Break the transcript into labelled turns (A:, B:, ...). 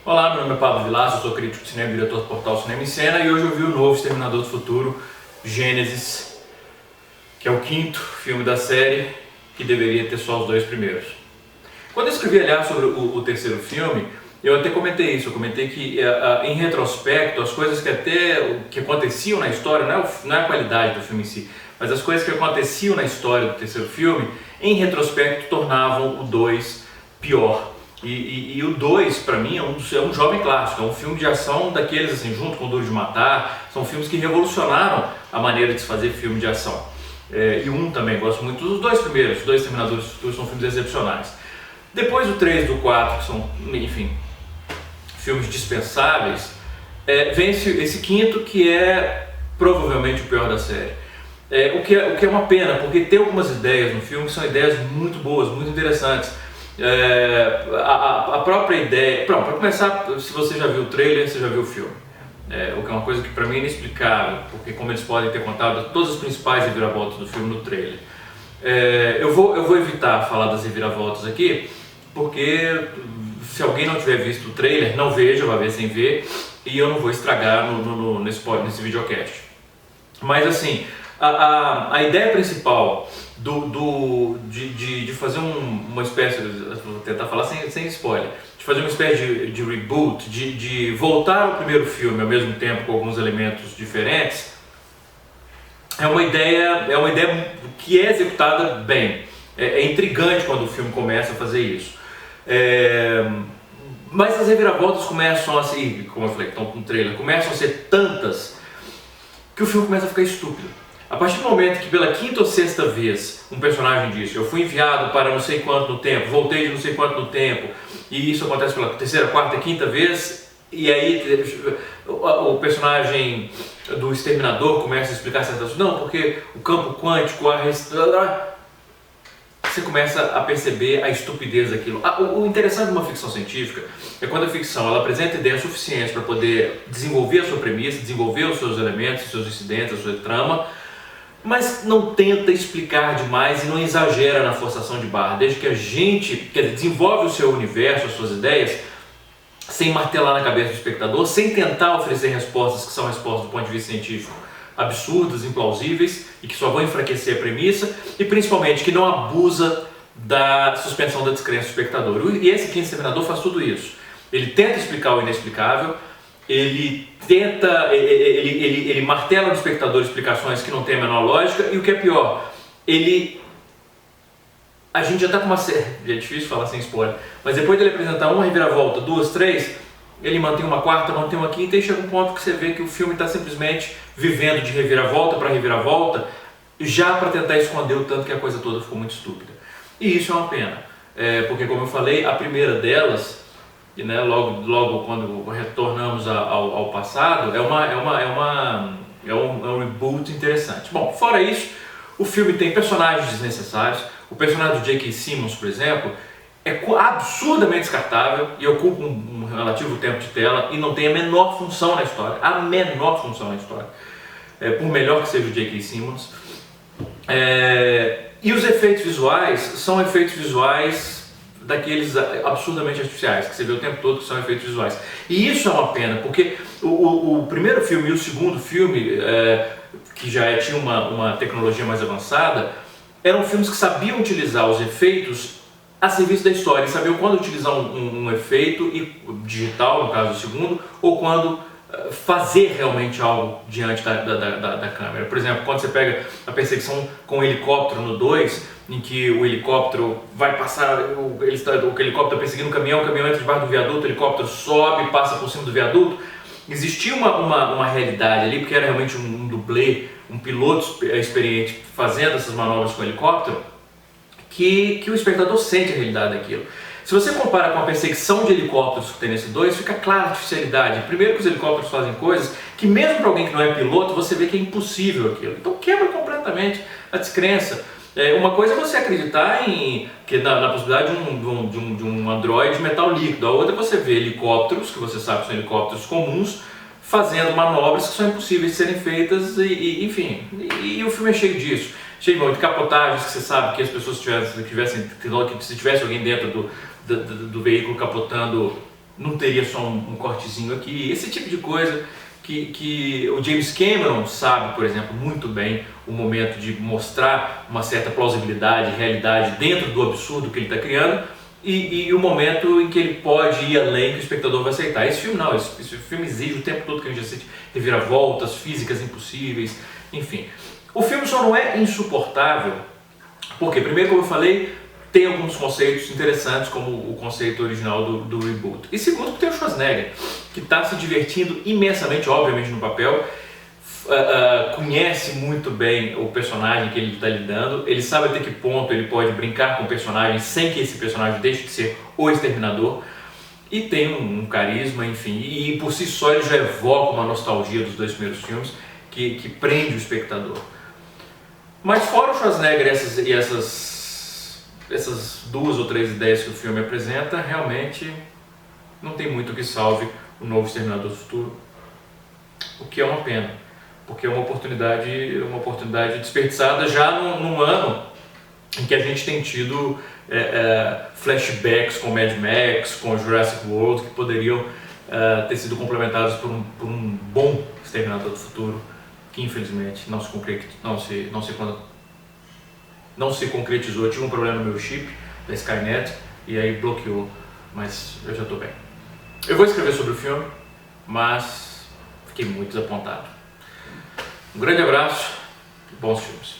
A: Olá, meu nome é Pablo Vilaça, eu sou crítico de cinema e diretor do portal Cinema em Cena e hoje eu vi o novo Exterminador do Futuro, Gênesis, que é o quinto filme da série, que deveria ter só os dois primeiros. Quando eu escrevi, aliás, sobre o terceiro filme, eu até comentei isso, eu comentei que em retrospecto, as coisas que aconteciam na história, não é a qualidade do filme em si, mas as coisas que aconteciam na história do terceiro filme, em retrospecto, tornavam o 2 pior. E o 2, para mim, é um jovem clássico, é um filme de ação daqueles, assim, junto com o Duro de Matar, são filmes que revolucionaram a maneira de se fazer filme de ação. E o 1 também, gosto muito dos dois primeiros, os dois Exterminadores do Futuro são filmes excepcionais. Depois do 3 e do 4, que são, enfim, filmes dispensáveis, vem esse quinto que é provavelmente o pior da série. O que é uma pena, porque tem algumas ideias no filme que são ideias muito boas, muito interessantes. A própria ideia, para começar, se você já viu o trailer, você já viu o filme, o que é uma coisa que para mim é inexplicável, porque como eles podem ter contado todas as principais reviravoltas do filme no trailer. Eu vou evitar falar das reviravoltas aqui, porque se alguém não tiver visto o trailer, não veja, vai ver sem ver, e eu não vou estragar nesse videocast. Mas assim, a ideia principal de fazer uma espécie, vou tentar falar sem spoiler, de fazer uma espécie de reboot, de voltar ao primeiro filme ao mesmo tempo com alguns elementos diferentes, é uma ideia que é executada bem. É intrigante quando o filme começa a fazer isso. Mas as reviravoltas começam a ser, como eu falei, estão com o trailer, começam a ser tantas que o filme começa a ficar estúpido. A partir do momento que pela quinta ou sexta vez um personagem diz: eu fui enviado para não sei quanto no tempo, voltei de não sei quanto no tempo, e isso acontece pela terceira, quarta, quinta vez, e aí o personagem do Exterminador começa a explicar certas coisas, não, porque o campo quântico, você começa a perceber a estupidez daquilo. O interessante de uma ficção científica é quando a ficção ela apresenta ideias suficientes para poder desenvolver a sua premissa, desenvolver os seus elementos, os seus incidentes, a sua trama, mas não tenta explicar demais e não exagera na forçação de barra, desde que a gente desenvolve o seu universo, as suas ideias, sem martelar na cabeça do espectador, sem tentar oferecer respostas que são respostas do ponto de vista científico absurdas, implausíveis e que só vão enfraquecer a premissa, e principalmente que não abusa da suspensão da descrença do espectador. E esse Quinto Exterminador faz tudo isso. Ele tenta explicar o inexplicável, ele martela no espectador explicações que não têm a menor lógica, e o que é pior, a gente já está com uma série, é difícil falar sem spoiler, mas depois dele apresentar uma reviravolta, duas, três, ele mantém uma quarta, mantém uma quinta, e chega um ponto que você vê que o filme está simplesmente vivendo de reviravolta para reviravolta, já para tentar esconder o tanto que a coisa toda ficou muito estúpida. E isso é uma pena, porque como eu falei, a primeira delas, e, logo quando retornamos ao passado, é um reboot interessante. Bom, fora isso, o filme tem personagens desnecessários. O personagem do J.K. Simmons, por exemplo, é absurdamente descartável e ocupa um relativo tempo de tela e não tem a menor função na história. Por melhor que seja o J.K. Simmons. E os efeitos visuais são efeitos visuais daqueles absurdamente artificiais, que você vê o tempo todo que são efeitos visuais. E isso é uma pena, porque o primeiro filme e o segundo filme, que já tinha uma tecnologia mais avançada, eram filmes que sabiam utilizar os efeitos a serviço da história, e sabiam quando utilizar um efeito digital, no caso do segundo, ou quando fazer realmente algo diante da câmera. Por exemplo, quando você pega a perseguição com o helicóptero no 2, em que o helicóptero vai passar, o helicóptero está perseguindo o caminhão entra debaixo do viaduto, o helicóptero sobe, passa por cima do viaduto. Existia uma realidade ali, porque era realmente um dublê, um piloto experiente fazendo essas manobras com o helicóptero, que o espectador sente a realidade daquilo. Se você compara com a perseguição de helicópteros que tem nesse 2, fica clara a artificialidade. Primeiro que os helicópteros fazem coisas que mesmo para alguém que não é piloto, você vê que é impossível aquilo. Então quebra completamente a descrença. Uma coisa é você acreditar na possibilidade de um androide metal líquido. A outra é você ver helicópteros, que você sabe que são helicópteros comuns, fazendo manobras que são impossíveis de serem feitas, enfim. E o filme é cheio disso. Cheio de capotagens que você sabe que as pessoas se tivesse alguém dentro do veículo capotando, não teria só um cortezinho aqui, esse tipo de coisa que o James Cameron sabe, por exemplo, muito bem o momento de mostrar uma certa plausibilidade, realidade dentro do absurdo que ele está criando e o momento em que ele pode ir além que o espectador vai aceitar. Esse filme não, esse filme exige o tempo todo que a gente assiste reviravoltas, físicas impossíveis, enfim. O filme só não é insuportável porque, primeiro, como eu falei, tem alguns conceitos interessantes, como o conceito original do reboot. E segundo, tem o Schwarzenegger, que está se divertindo imensamente, obviamente, no papel, conhece muito bem o personagem que ele está lidando, ele sabe até que ponto ele pode brincar com o personagem sem que esse personagem deixe de ser o Exterminador, e tem um carisma, enfim, e por si só ele já evoca uma nostalgia dos dois primeiros filmes que prende o espectador. Mas fora o Schwarzenegger e essas 2 ou 3 ideias que o filme apresenta, realmente não tem muito que salve o novo Exterminador do Futuro, o que é uma pena, porque é uma oportunidade desperdiçada já num ano em que a gente tem tido flashbacks com Mad Max, com Jurassic World, que poderiam ter sido complementados por um bom Exterminador do Futuro, que infelizmente não se concretizou. Eu tive um problema no meu chip da Skynet e aí bloqueou, mas eu já estou bem. Eu vou escrever sobre o filme, mas fiquei muito desapontado. Um grande abraço e bons filmes.